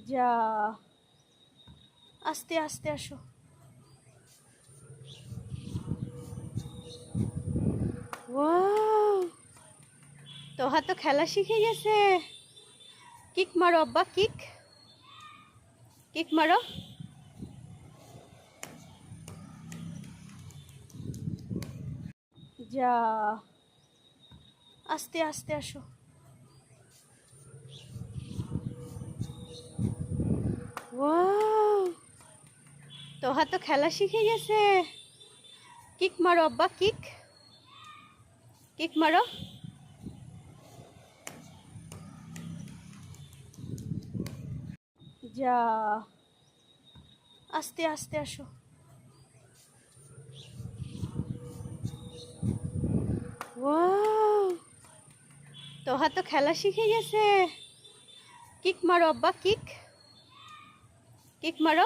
যা, আস্তে আস্তে আসো। ওয়াও, তোহা তো খেলা শিখে গেছে। কিক মারো আব্বা, কিক কিক মারো। যা, আস্তে আস্তে আসো। ওয়াও, তোহা তো খেলা শিখে গেছে। কিক মারো আব্বা, কিক কিক মারো। যা, আস্তে আস্তে আসো। ওয়াও, তোহা তো খেলা শিখে গেছে। কিক মারো আব্বা, কিক কিক মারো।